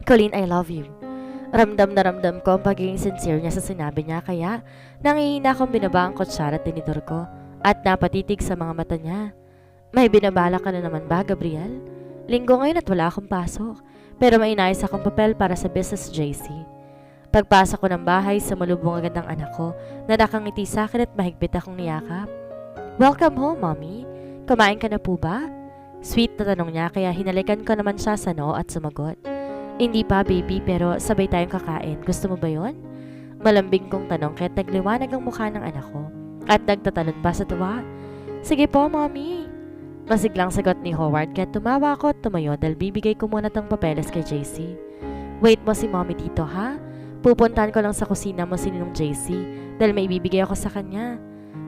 Colleen, I love you. Ramdam na ramdam ko ang pagiging sincere niya sa sinabi niya kaya nangihina akong binaba ang kutsara at tinidor ko at napatitig sa mga mata niya. May binabala ka na naman ba, Gabriel? Linggo ngayon at wala akong pasok pero may inayos akong papel para sa business JC. Pagpasok ko ng bahay sa malubong agad ng anak ko na nakangiti sa akin at mahigpit akong niyakap. Welcome home, Mommy. Kumain ka na po ba? Sweet na tanong niya kaya hinalikan ko naman siya sa noo at sumagot. Hindi pa, baby, pero sabay tayong kakain. Gusto mo ba yon? Malambing kong tanong kaya't nagliwanag ang mukha ng anak ko at nagtatalon pa sa tuwa. Sige po, Mommy. Masiglang sagot ni Howard kaya't tumawa ako at tumayo dahil bibigay ko muna tong papeles kay JC. Wait mo si Mommy dito, ha? Pupuntahan ko lang sa kusina mo si Ninong JC dahil may ibibigay ako sa kanya.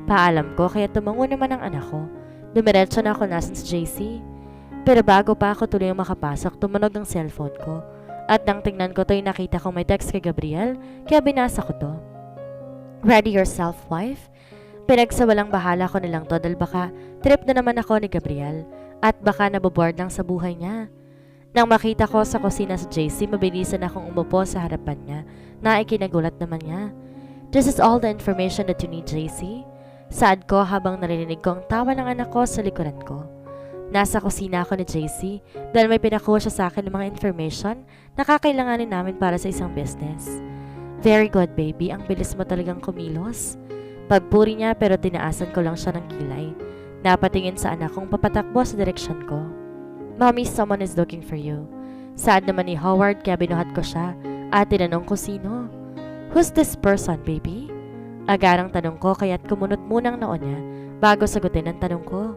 Paalam ko kaya tumango naman ang anak ko. Dumiretso na ako nasan si JC. Pero bago pa ako tuloy makapasok, tumunog ang cellphone ko. At nang tingnan ko to'y nakita kong may text kay Gabriel, kaya binasa ko to. Ready yourself, wife? Pinagsawalang bahala ko nilang to dahil baka trip na naman ako ni Gabriel at baka naboboard lang sa buhay niya. Nang makita ko sa kusina si JC, mabilisan akong umupo sa harapan niya na ikinagulat naman niya. This is all the information that you need, JC. Saad ko habang narinig ko ang tawa ng anak ko sa likuran ko. Nasa kusina ako ni JC dahil may pinakuha siya sa akin ng mga information na kakailanganin namin para sa isang business. Very good, baby. Ang bilis mo talagang kumilos. Pagpuri niya pero tinaasan ko lang siya ng kilay. Napatingin sa anak kong papatakbo sa direksyon ko. Mommy, someone is looking for you. Saad naman ni Howard kaya binuhat ko siya at tinanong ko sino. Who's this person, baby? Agarang tanong ko kaya't kumunot munang noon niya bago sagutin ang tanong ko.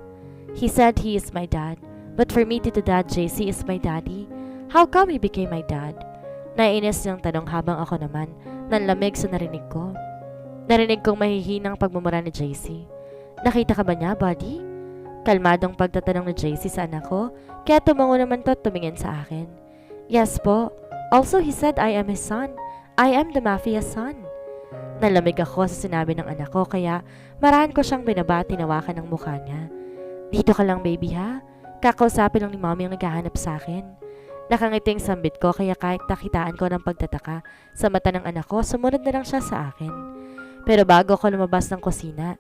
He said he is my dad, but for me to dad, JC is my daddy. How come he became my dad? Nainis niyang tanong habang ako naman nanlamig sa narinig ko. Narinig kong mahihinang pagmumura ni JC. Nakita ka ba niya, buddy? Kalmadong pagtatanong ni JC sa anak ko, kaya tumango naman to at tumingin sa akin. Yes po. Also, he said I am his son. I am the mafia's son. Nalamig ako sa sinabi ng anak ko kaya marahan ko siyang binaba at tinawakan ng mukha niya. Dito ka lang, baby, ha? Kakausapin lang ni Mommy ang naghahanap sa akin. Nakangiting sambit ko kaya kahit nakitaan ko ng pagtataka sa mata ng anak ko, sumunod na lang siya sa akin. Pero bago ako lumabas ng kusina,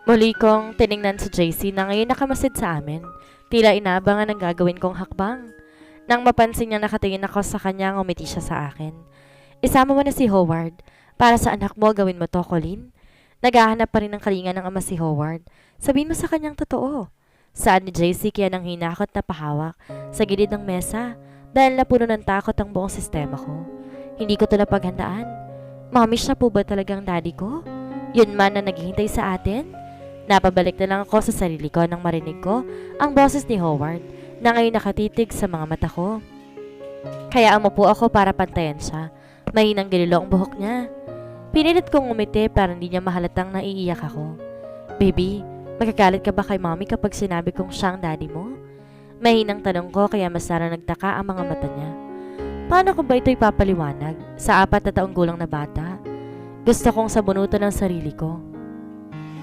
muli kong tiningnan si JC na ngayon nakamasid sa amin. Tila inaabangan ang gagawin kong hakbang. Nang mapansin niya nakatingin ako sa kanya, ngumiti siya sa akin. Isama mo na si Howard. Para sa anak mo, gawin mo to, Colleen. Naghahanap pa rin ng kalinga ng ama si Howard. Sabihin mo sa kanyang totoo. Saad ni JC kaya nang hinakot na pahawak sa gilid ng mesa dahil napuno ng takot ang buong sistema ko. Hindi ko ito napaghandaan. Mommy, siya po ba talagang daddy ko? Yun man na naghihintay sa atin? Napabalik na lang ako sa sarili ko nang marinig ko ang boses ni Howard na ngayon nakatitig sa mga mata ko. Kaya umupo ako para pantayan siya. Mahinang gililo ang buhok niya. Pinilit kong umiti para hindi niya mahalatang naiiyak ako. Baby, magkagalit ka ba kay Mommy kapag sinabi kong siya ang daddy mo? Mahinang tanong ko kaya mas nagtaka ang mga mata niya. Paano ko ba ito ipapaliwanag sa 4 na taong gulang na bata? Gusto kong sabunutan ng sarili ko.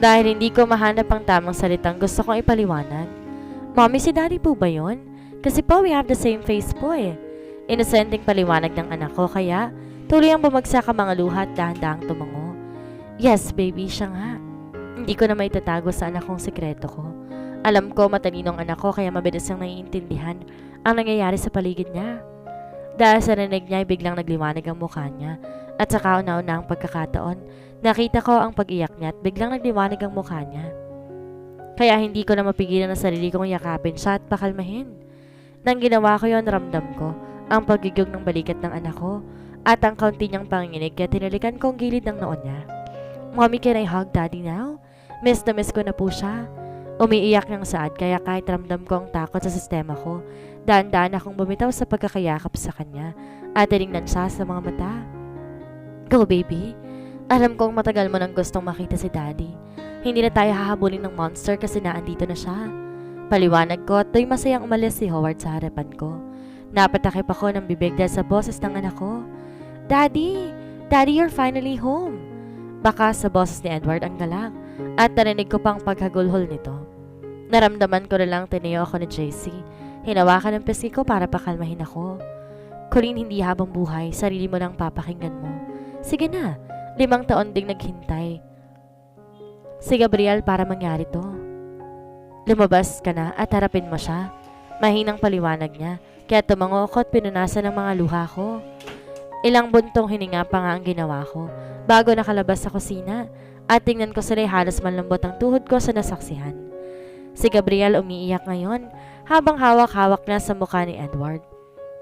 Dahil hindi ko mahanap ang tamang salitang gusto kong ipaliwanag. Mommy, si daddy po ba yun? Kasi po we have the same face po eh. Inosenteng paliwanag ng anak ko kaya tuloy ang bumagsak ang mga luha at dahan-dahang tumango. Yes, baby, siya nga. Hindi ko na maitatago sa anak kong sekreto ko. Alam ko matalinong anak ko kaya mabilis siyang naiintindihan ang nangyayari sa paligid niya. Dahil sa narinig niya ay biglang nagliwanag ang mukha niya at sa kauna-una ang pagkakataon, nakita ko ang pag-iyak niya at biglang nagliwanag ang mukha niya. Kaya hindi ko na mapigilan ang sarili kong yakapin siya at pakalmahin. Nang ginawa ko yon, ramdam ko ang pagigog ng balikat ng anak ko at ang kaunti niyang panginginig kaya tinalikan ko ang gilid ng noon niya. Mommy, can I hug daddy now? Miss na miss ko na po siya. Umiiyak niyang saad kaya kahit ramdam ko ang takot sa sistema ko, daan-daan akong bumitaw sa pagkakayakap sa kanya at tinignan siya sa mga mata. Go, baby. Alam kong matagal mo nang gustong makita si daddy. Hindi na tayo hahabulin ng monster kasi naandito na siya. Paliwanag ko at to'y masayang umalis si Howard sa harapan ko. Napatakip ako ng bibig dahil sa boses ng anak ko. Daddy! Daddy, you're finally home! Baka sa boses ni Edward ang galak at narinig ko pang paghagulhol nito. Naramdaman ko na lang tinayo ako ni JC. Hinawakan ng pisngi ko para pakalmahin ako. Colleen, hindi habang buhay, sarili mo lang papakinggan mo. Sige na, 5 taon ding naghintay si Gabriel para mangyari to. Lumabas ka na at harapin mo siya. Mahinang paliwanag niya, kaya tumango ako at pinunasan ng mga luha ko. Ilang buntong hininga pa nga ang ginawa ko bago nakalabas sa kusina at tingnan ko sila'y halos manlambot ang tuhod ko sa nasaksihan. Si Gabriel umiiyak ngayon habang hawak-hawak na sa mukha ni Edward.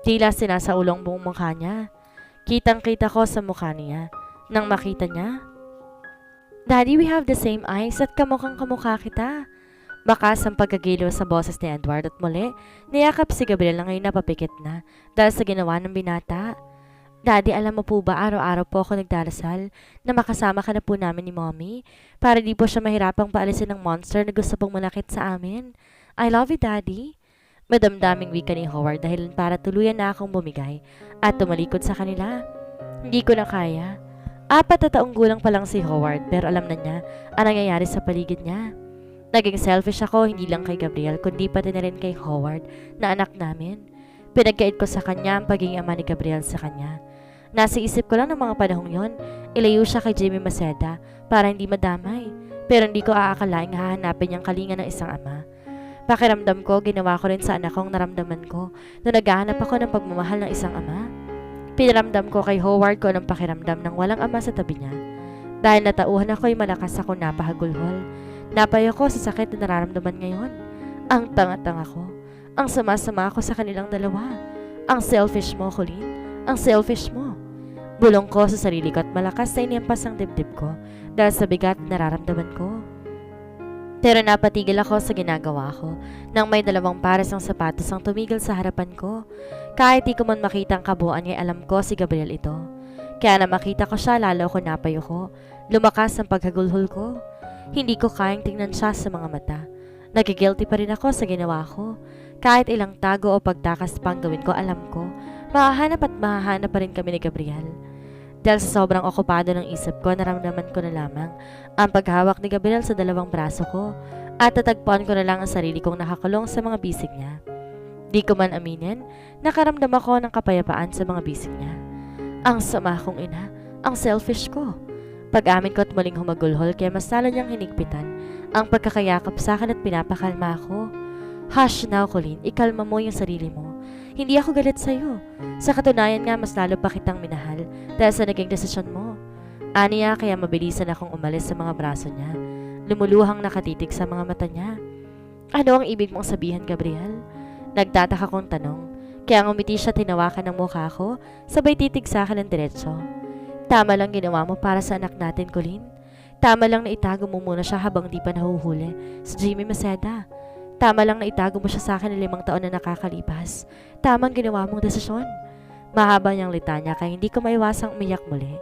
Tila sinasaulong buong mukha niya. Kitang-kita ko sa mukha niya. Nang makita niya, "Daddy, we have the same eyes at kamukhang kamukha kita." Bakas ang pagkagiliw sa boses ni Edward at muli, niyakap si Gabriel na ngayon napapikit na dahil sa ginawa ng binata. "Daddy, alam mo po ba araw-araw po ako nagdarasal na makasama ka na po namin ni Mommy para di po siya mahirapang paalisin ng monster na gusto pong manakit sa amin. I love you, Daddy." Madamdaming wika ni Howard dahil para tuluyan na akong bumigay at tumalikod sa kanila. Hindi ko na kaya. 4 na taong gulang pa lang si Howard pero alam na niya ang nangyayari sa paligid niya. Naging selfish ako hindi lang kay Gabriel kundi pati na rin kay Howard na anak namin. Pinagkait ko sa kanya ang pagiging ama ni Gabriel sa kanya. Nasa isip ko lang ng mga panahong yon, ilayo siya kay Jimmy Maceda para hindi madamay. Pero hindi ko aakalaing hahanapin niyang kalinga ng isang ama. Pakiramdam ko, ginawa ko rin sa anak kong naramdaman ko nung naghahanap ako ng pagmamahal ng isang ama. Pinaramdam ko kay Howard ko ng pakiramdam ng walang ama sa tabi niya. Dahil natauhan ako'y malakas ako napahagulhol. Napay ako sa sakit na nararamdaman ngayon. Ang tanga-tanga ko. Ang sama-sama ako sa kanilang dalawa. Ang selfish mo, Colleen. Ang selfish mo. Bulong ko sa sarili ko at malakas na iniyampas ang dibdib ko dahil sa bigat na nararamdaman ko. Pero napatigil ako sa ginagawa ko nang may 2 pares ng sapatos ang tumigil sa harapan ko. Kahit di ko man makita ang kabuuan ay alam ko si Gabriel ito. Kaya na makita ko siya lalo ko napayo ko. Lumakas ang paghagulhol ko. Hindi ko kayang tingnan siya sa mga mata. Nagigilty pa rin ako sa ginawa ko. Kahit ilang tago o pagtakas pang gawin ko, alam ko, mahahanap at mahahanap pa rin kami ni Gabriel. Dahil sa sobrang okupado ng isip ko, naramdaman ko na lamang ang paghawak ni Gabriel sa 2 braso ko at tatagpuan ko na lang ang sarili kong nakakulong sa mga bisig niya. Di ko man aminin, nakaramdam ako ng kapayapaan sa mga bisig niya. Ang sama kong ina, ang selfish ko. Pag-amin ko at muling humagulhol kaya mas lalo niyang hinigpitan ang pagkakayakap sa akin at pinapakalma ako. "Hush now, Colleen, ikalma mo yung sarili mo. Hindi ako galit sa'yo. Sa katunayan nga mas lalo pa kitang minahal dahil sa naging desisyon mo." Aniya kaya mabilisan akong umalis sa mga braso niya. Lumuluhang nakatitig sa mga mata niya. "Ano ang ibig mong sabihin, Gabriel?" Nagtataka kong tanong. Kaya ngumiti siya tinawakan ng mukha ko, sabay titig sa akin ng diretso. "Tama lang ginawa mo para sa anak natin, Colleen. Tama lang na itago mo muna siya habang di pa nahuhuli si Jimmy Maceda. Tama lang na itago mo siya sa akin ng 5 taon na nakakalipas. Tamang ginawa mong desisyon." Mahaba niyang litanya kaya hindi ko maiwasang umiyak muli.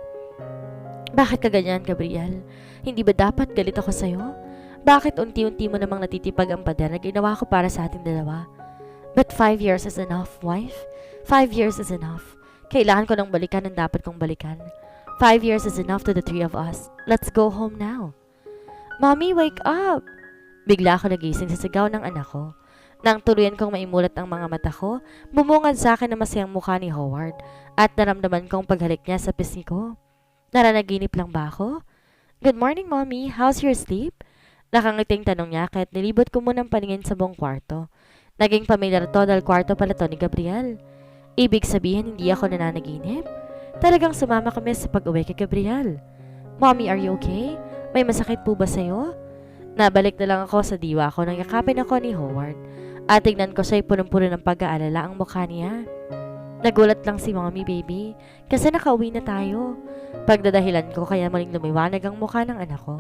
"Bakit ka ganyan, Gabriel? Hindi ba dapat galit ako sa'yo? Bakit unti-unti mo namang natitipag ang pader na ginawa ko para sa ating dalawa? But 5 years is enough, wife. 5 years is enough. Kailangan ko nang balikan ang dapat kong balikan. 5 years is enough to the 3 of us. Let's go home now." "Mommy, wake up!" Bigla ako nagising sa sigaw ng anak ko. Nang tuluyan kong maimulat ang mga mata ko, bumungad sa akin ang masayang mukha ni Howard at naramdaman kong paghalik niya sa pisngi ko. Naranaginip lang ba ako? "Good morning, Mommy. How's your sleep?" Nakangiting tanong niya kaya't nilibot ko munang paningin sa buong kwarto. Naging pamilyar to dahil kwarto pala to ni Gabriel. Ibig sabihin hindi ako nananaginip? Talagang sumama kami sa pag-uwi kay Gabriel. "Mommy, are you okay? May masakit po ba sa'yo?" Nabalik na lang ako sa diwa ko nang yakapin ako ni Howard. At tignan ko siya'y punong-puno ng pag-aalala ang mukha niya. Nagulat lang si Mommy, baby, kasi nakauwi na tayo. Pagdadahilan ko kaya muling lumiwanag ang mukha ng anak ko.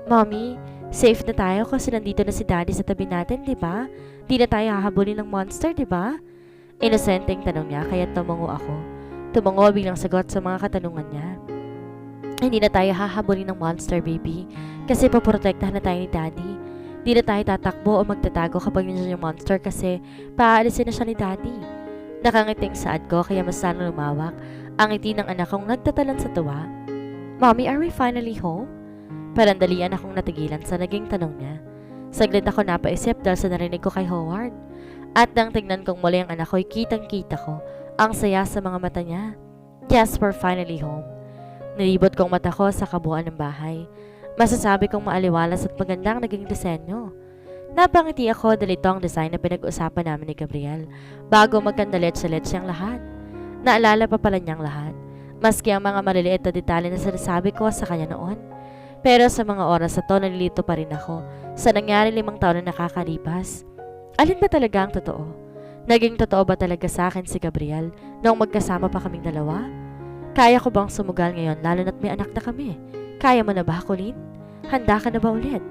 "Mommy, safe na tayo kasi nandito na si Daddy sa tabi natin, di ba? Di na tayo hahabulin ng monster, di ba?" Inosenteng tanong niya kaya tumango ako. Tumango bilang sagot sa mga katanungan niya. "Hindi na tayo hahabulin ng monster, baby, kasi paprotektahan na tayo ni Daddy. Di na tayo tatakbo o magtatago kapag nandiyan yung monster kasi paaalisin na siya ni Daddy." Nakangiting saad ko kaya mas lalo lumawak ang ngiti ng anak kong nagtatalan sa tuwa. "Mommy, are we finally home?" Parandalian akong natigilan sa naging tanong niya. Saglit ako napaisip dahil sa narinig ko kay Howard. At nang tignan kong muli ang anak ko'y kitang-kita ko Ang saya sa mga mata niya. Yes, we're finally home. Nilibot kong mata ko sa kabuuan ng bahay. Masasabi kong maaliwalas at magandang naging disenyo. Napangiti ako dahil ito ang design na pinag-usapan namin ni Gabriel bago magkandaletse-letse ang lahat. Naalala pa pala niyang lahat, maski ang mga maliliit na detalye na sinasabi ko sa kanya noon. Pero sa mga oras na to, nalilito pa rin ako sa nangyari 5 taon na nakakalipas. Alin ba talaga ang totoo? Naging totoo ba talaga sa akin si Gabriel noong magkasama pa kaming dalawa? Kaya ko bang sumugal ngayon lalo na't may anak na kami? Kaya mo na ba, Colleen? Handa ka na ba ulit?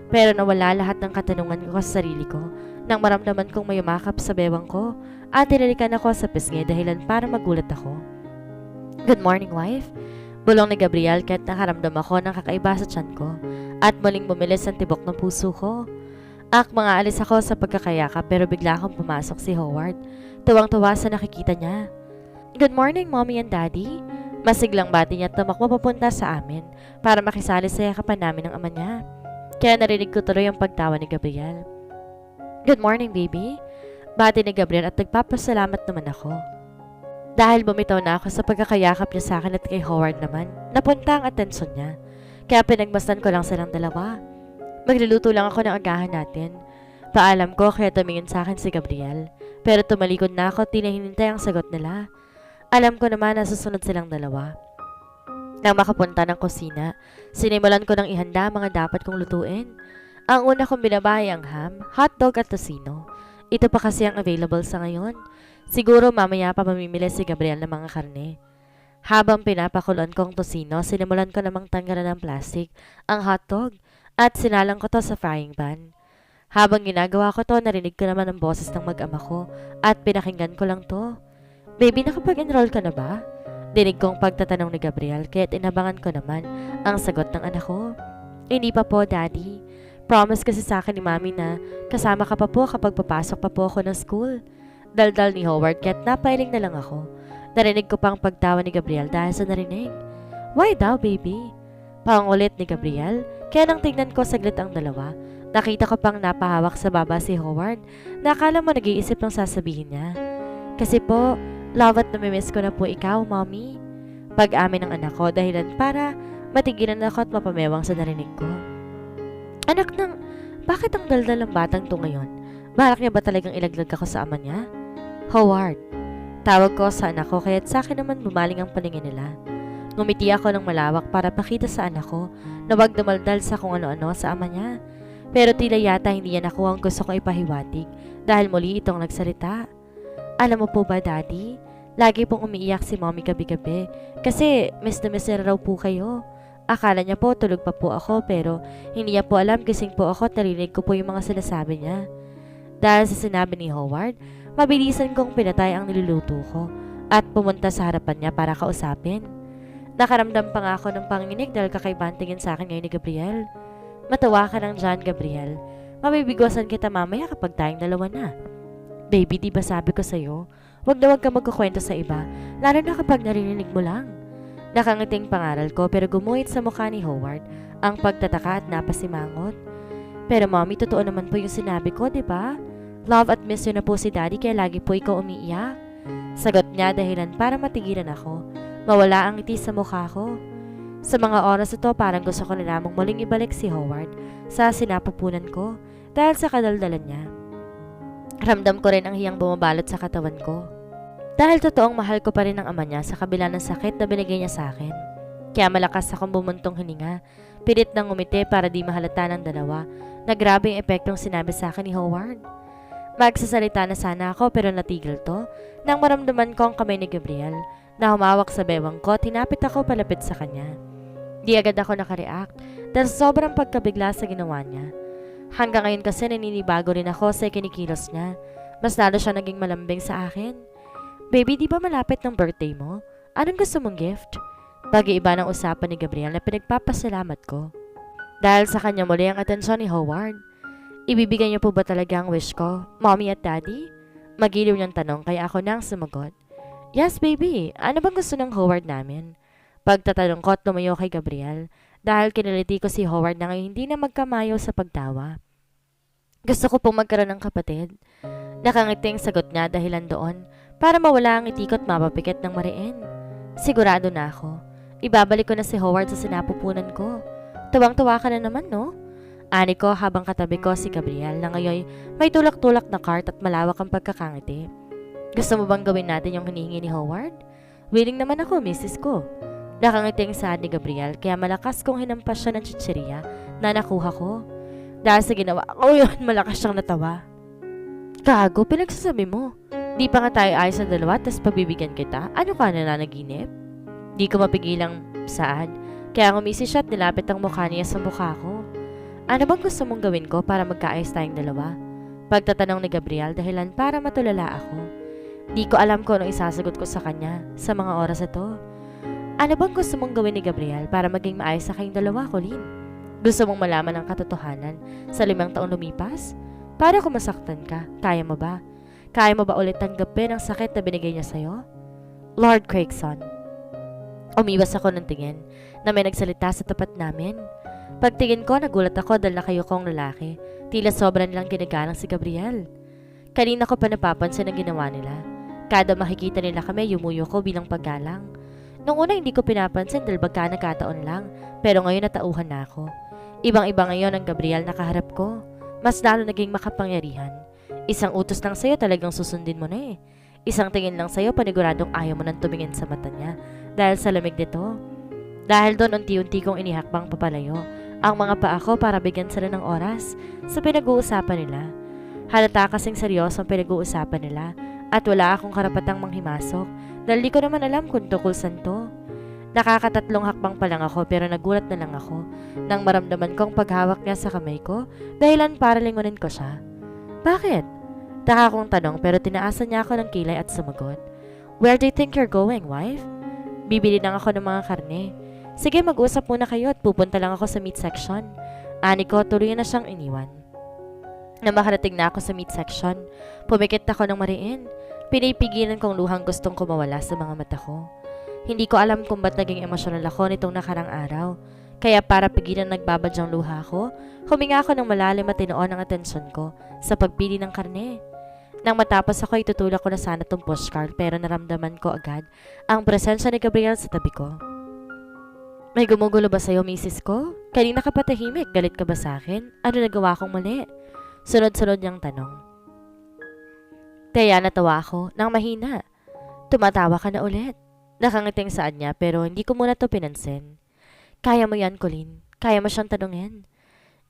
Pero nawala lahat ng katanungan ko sa sarili ko nang maramdaman kong may umakap sa bewang ko at tinalikan ako sa pisngi dahilan para magulat ako. Good morning, wife. Bulong ni Gabriel kahit nakaramdam ako ng kakaiba sa tiyan ko at muling bumilis ang tibok ng puso ko. Mga alis ako sa pagkakayakap pero bigla akong pumasok si Howard. Tuwang-tuwa sa nakikita niya. Good morning, mommy and daddy. Masiglang bati niya at tumakbo papunta sa amin para makisali sa yakapan namin ng ama niya. Kaya narinig ko tuloy ang pagtawa ni Gabriel. Good morning, baby. Bati ni Gabriel at nagpapasalamat naman ako. Dahil bumitaw na ako sa pagkakayakap niya sa akin at kay Howard naman, napunta ang atensyon niya. Kaya pinagmasdan ko lang silang dalawa. Magluluto lang ako ng agahan natin. Paalam ko kaya tumingin sa akin si Gabriel. Pero tumalikod na ako at hinintay ang sagot nila. Alam ko naman na susunod silang dalawa. Nang makapunta ng kusina, sinimulan ko ng ihanda ang mga dapat kong lutuin. Ang una kong binabahay ang ham, hotdog at tocino. Ito pa kasi ang available sa ngayon. Siguro mamaya pa mamimili si Gabriel ng mga karne. Habang pinapakuloan ko ang tocino, sinimulan ko namang tanggalan ng plastic ang hotdog at sinalang ko to sa frying pan. Habang ginagawa ko to, narinig ko naman ang boses ng mag-ama ko at pinakinggan ko lang to. Baby, nakapag-enroll ka na ba? Dinig kong pagtatanong ni Gabriel kaya't inabangan ko naman ang sagot ng anak ko. Hindi pa po, daddy. Promise kasi sa akin ni mami na kasama ka pa po kapag papasok pa po ako ng school. Daldal ni Howard kaya't napailing na lang ako. Narinig ko pang pagtawa ni Gabriel dahil sa narinig. Why daw, baby? Pangulit ni Gabriel, kaya nang tignan ko saglit ang dalawa, nakita ko pang napahawak sa baba si Howard na akala mo nag-iisip ng sasabihin niya. Kasi po, love at namimiss ko na po ikaw, mommy. Pag-amin ng anak ko dahilan para matigilan ako at mapamewang sa narinig ko. Anak ng, bakit ang daldal ng batang to ngayon? Balak niya ba talagang ilaglag ako sa ama niya? Howard. Tawag ko sa anak ko kaya't sa akin naman bumaling ang paningin nila. Ngumiti ako ng malawak para pakita sa anak ko na wag dumaldal sa kung ano-ano sa ama niya. Pero tila yata hindi niya nakuha ang gusto kong ipahiwatig dahil muli itong nagsalita. Alam mo po ba, daddy? Lagi pong umiiyak si mommy gabi-gabi kasi miss na miss na raw po kayo. Akala niya po tulog pa po ako pero hindi niya po alam gising po ako at narinig ko po yung mga sinasabi niya. Dahil sa sinabi ni Howard, mabilisan kong pinatay ang niluluto ko at pumunta sa harapan niya para kausapin. Nakaramdam pa nga ako ng panginig dahil kakaibang tingin sa akin ngayon ni Gabriel. Matawa ka ng John, Gabriel. Mabibigwasan kita mamaya kapag tayong dalawa na. Baby, di ba sabi ko sa'yo, wag na wag ka magkukwento sa iba, lalo na kapag narinig mo lang. Nakangiting pangaral ko pero gumuhit sa mukha ni Howard ang pagtataka at napasimangot. Pero mommy, totoo naman po yung sinabi ko, di ba? Love at miss you na po si daddy kaya lagi po ikaw umiiyak. Sagot niya dahilan para matigilan ako. Mawala ang ngiti sa mukha ko. Sa mga oras ito parang gusto ko na lamang muling ibalik si Howard sa sinapupunan ko dahil sa kadaldalan niya. Ramdam ko rin ang hiyang bumabalot sa katawan ko. Dahil totoong mahal ko pa rin ang ama niya sa kabila ng sakit na binigay niya sa akin. Kaya malakas akong bumuntong hininga, pilit nang umiti para di mahalata ng dalawa na grabe yung epektong sinabi sa akin ni Howard. Magsasalita na sana ako pero natigil to nang maramdaman ko ang kamay ni Gabriel na humawak sa bewang ko at hinapit ako palapit sa kanya. Di agad ako nakareact dahil sobrang pagkabigla sa ginawa niya. Hanggang ngayon kasi naninibago rin ako sa kinikilos niya. Mas lalo siya naging malambing sa akin. Baby, di ba malapit ng birthday mo? Anong gusto mong gift? Pag-iiba ng usapan ni Gabriel na pinagpapasalamat ko. Dahil sa kanya muli ang atensyon ni Howard. Ibibigay niyo po ba talaga ang wish ko, mommy at daddy? Magiliw niyang tanong kaya ako nang sumagot. Yes, baby. Ano bang gusto ng Howard namin? Pagtatanong ko at lumayo kay Gabriel dahil kinaliti ko si Howard na ngayon hindi na magkamayo sa pagtawa. Gusto ko pong magkaroon ng kapatid. Nakangiting sagot niya dahilan doon. para mawala ang itikot mapapikit ng mariin. Sigurado na ako. Ibabalik ko na si Howard sa sinapupunan ko. Tuwang-tuwa ka na naman, no? Ani ko habang katabi ko si Gabriel na ngayon may tulak-tulak na cart at malawak ang pagkakangiti. Gusto mo bang gawin natin yung hinihingi ni Howard? Willing naman ako, misis ko. Nakangiting saad ni Gabriel kaya malakas kong hinampas siya ng chichirya na nakuha ko. Dahil sa ginawa ko yun, malakas siyang natawa. Gago, pinagsasabi mo. Di pa nga tayo ayos sa dalawa tas pagbibigyan kita? Ano ka nananaginip? Di ko mapigilang saad. Kaya ngumisi siya at nilapit ang mukha niya sa mukha ko. Ano bang gusto mong gawin ko para magkaayos tayong dalawa? Pagtatanong ni Gabriel dahilan para matulala ako. Di ko alam kung anong isasagot ko sa kanya sa mga oras ito. Ano bang gusto mong gawin ni Gabriel para maging maayos sa kayong dalawa, Colleen? Gusto mong malaman ang katotohanan sa 5 taong lumipas? Para kung masaktan ka, kaya mo ba? Kaya mo ba ulit tanggapin ang sakit na binigay niya sa'yo? Lord Craigson. Umiwas ako ng tingin na may nagsalita sa tapat namin. Pagtingin ko, nagulat ako dahil nakayo kong lalaki. Tila sobrang nilang ginagalang si Gabriel. Kanina ko pa napapansin ang ginawa nila. Kada makikita nila kami, yumuyo ko bilang paggalang. Nung una hindi ko pinapansin dahil baka nagkataon lang, pero ngayon natauhan na ako. Ibang-iba ngayon ang Gabriel na kaharap ko. Mas lalo naging makapangyarihan. Isang utos lang sa'yo talagang susundin mo na eh. Isang tingin lang sa'yo paniguradong ayaw mo nang tumingin sa mata niya dahil sa lamig nito. Dahil doon unti-unti kong inihakbang papalayo ang mga paa ko para bigyan sila ng oras sa pinag-uusapan nila. Halata kasing seryoso ang pinag-uusapan nila at wala akong karapatang manghimasok dahil di ko naman alam kung tukol saan to. Nakakatatlong hakbang pa lang ako pero nagulat na lang ako nang maramdaman kong paghawak niya sa kamay ko dahilan para lingunin ko siya. Bakit? Taka kong tanong pero tinaasan niya ako ng kilay at sumagot. Where do you think you're going, wife? Bibili lang ako ng mga karne. Sige, mag-usap muna kayo at pupunta lang ako sa meat section. Ani ko, tuloy na siyang iniwan. Na makarating na ako sa meat section, pumikit ako ng mariin. Pinipigilan kong luhang gustong kumawala sa mga mata ko. Hindi ko alam kung ba't naging emosyonal ako nitong nakarang araw. Kaya para pigilan nagbabadyang luha ko, huminga ako ng malalim at tinoon ang atensyon ko sa pagpili ng karne. Nang matapos ako, itutulak ko na sana tong pushcart pero naramdaman ko agad ang presensya ni Gabriel sa tabi ko. May gumugulo ba sa'yo, misis ko? Kanina ka patahimik, galit ka ba sa akin? Ano nagawa kong mali? Sunod-sunod niyang tanong. Kaya natawa ako nang mahina. Tumatawa ka na ulit. Nakangiting saan niya pero hindi ko muna to pinansin. Kaya mo yan, Colleen. Kaya mo siyang tanungin.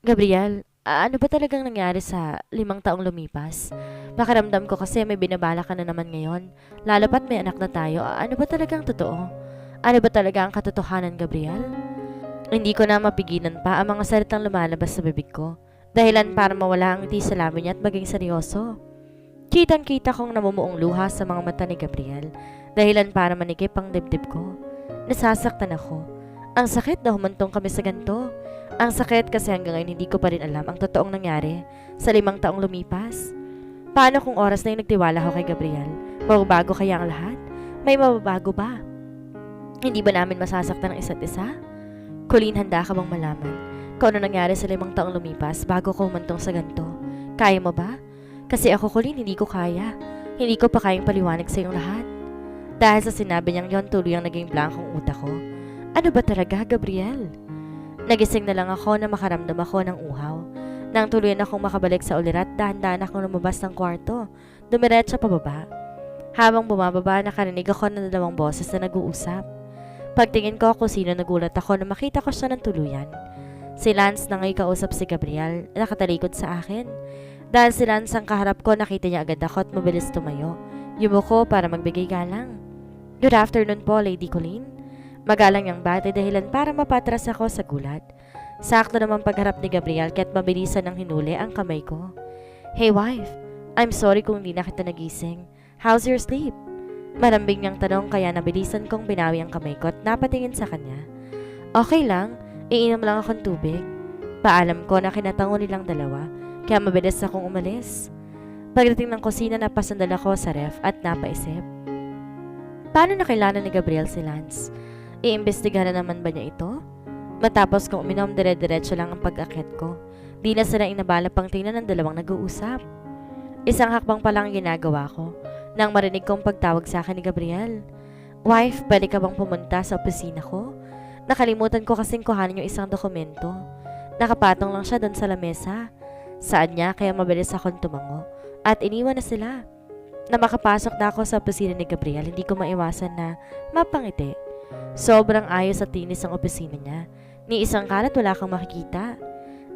Gabriel, ano ba talagang nangyari sa 5 taong lumipas? Pakiramdam ko kasi may binabala ka na naman ngayon. Lalo pat may anak na tayo. Ano ba talagang totoo? Ano ba talaga ang katotohanan, Gabriel? Hindi ko na mapigilan pa ang mga salitang lumalabas sa bibig ko. Dahilan para mawala ang ngiti sa labi niya at maging seryoso. Kitang-kita kong namumuong luha sa mga mata ni Gabriel. Dahilan para manikip ang dibdib ko. Nasasaktan ako. Ang sakit na humantong kami sa ganito. Ang sakit kasi hanggang ngayon hindi ko pa rin alam ang totoong nangyari sa 5 taong lumipas. Paano kung oras na yung nagtiwala ko kay Gabriel? Mababago kaya ang lahat? May mababago ba? Hindi ba namin masasaktan ang isa't isa? Colleen, handa ka bang malaman kung ano nangyari sa 5 taong lumipas bago ko humantong sa ganito? Kaya mo ba? Kasi ako, Colleen, hindi ko kaya. Hindi ko pa kayang paliwanag sa iyong lahat. Dahil sa sinabi niyang yon, tuloy ang naging blankong utak ko. Ano ba talaga, Gabriel? Nagising na lang ako na makaramdam ako ng uhaw. Nang tuloy na akong makabalik sa ulirat, dahan-dahan akong lumabas ng kwarto. Dumiretso pababa. Habang bumababa, nakarinig ako ng 2 boses na nag-uusap. Pagtingin ko kung sino, nagulat ako na makita ko siya ng tuluyan. Si Lance na ngay kausap si Gabriel, nakatalikod sa akin. Dahil si Lance ang kaharap ko, nakita niya agad ako at mabilis tumayo. Yumuko para magbigay galang. Good afternoon po, Lady Colleen. Magalang yung bate dahilan para mapatras ako sa gulat. Sakto naman pagharap ni Gabriel kaya't mabilisan ng hinuli ang kamay ko. Hey wife, I'm sorry kung hindi na kita nagising. How's your sleep? Marambing niyang tanong kaya nabilisan kong binawi ang kamay ko at napatingin sa kanya. Okay lang, iinom lang akong tubig. Paalam ko na kinatango nilang dalawa kaya mabilis akong umalis. Pagdating ng kusina, napasandal ako sa ref at napaisip. Paano nakilala ni Gabriel si Lance? Iimbestigahan na naman ba niya ito? Matapos kong uminom, dire-diretso lang ang pag-akit ko. Di na sila inabala pang tingnan ng dalawang nag-uusap. Isang hakbang pa lang ang ginagawa ko nang marinig kong pagtawag sa akin ni Gabriel. Wife, pwede ka bang pumunta sa opisina ko? Nakalimutan ko kasing kuhanin yung isang dokumento. Nakapatong lang siya doon sa lamesa. Saan niya kaya mabilis akong tumango at iniwan na sila. Na makapasok na ako sa opisina ni Gabriel, hindi ko maiwasan na mapangiti. Sobrang ayos at tinis ang opisina niya. Ni isang kalat wala kang makikita.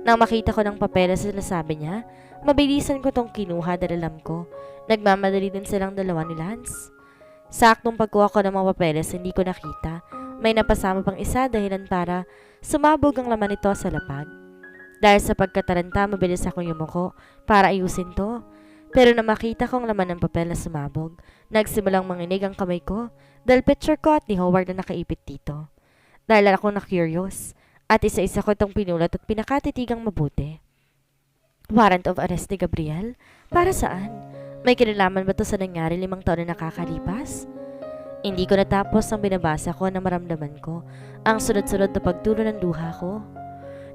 Nang makita ko ng papeles na sinasabi niya, mabilisan ko tong kinuha dahil alam ko. Nagmamadali din silang dalawa ni Lance. Saktong pagkuha ko ng mga papeles, hindi ko nakita. May napasama pang isa dahilan para sumabog ang laman nito sa lapag. Dahil sa pagkataranta, mabilis akong yumuko para ayusin to. Pero na makita kong laman ng papel na sumabog, nagsimulang manginig ang kamay ko dahil picture ko at ni Howard na nakaipit dito. Dahil ako na-curious at isa-isa ko itong pinulat at pinakatitigang mabuti. Warrant of arrest ni Gabriel? Para saan? May kinalaman ba to sa nangyari 5 taon na nakakalipas? Hindi ko natapos ang binabasa ko na maramdaman ko ang sunod-sunod na pagtulo ng luha ko.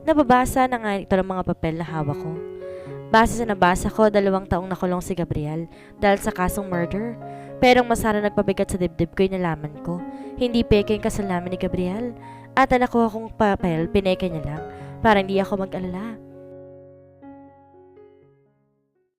Nababasa na nga ito ng mga papel na hawak ko. Base sa nabasa ko, 2 taong nakulong si Gabriel dahil sa kasong murder. Pero ang masara nagpabigat sa dibdib ko yung nalaman ko. Hindi peke ang kasalanan ni Gabriel. At ang nakuha kong papel, pineke niya lang para hindi ako mag-alala.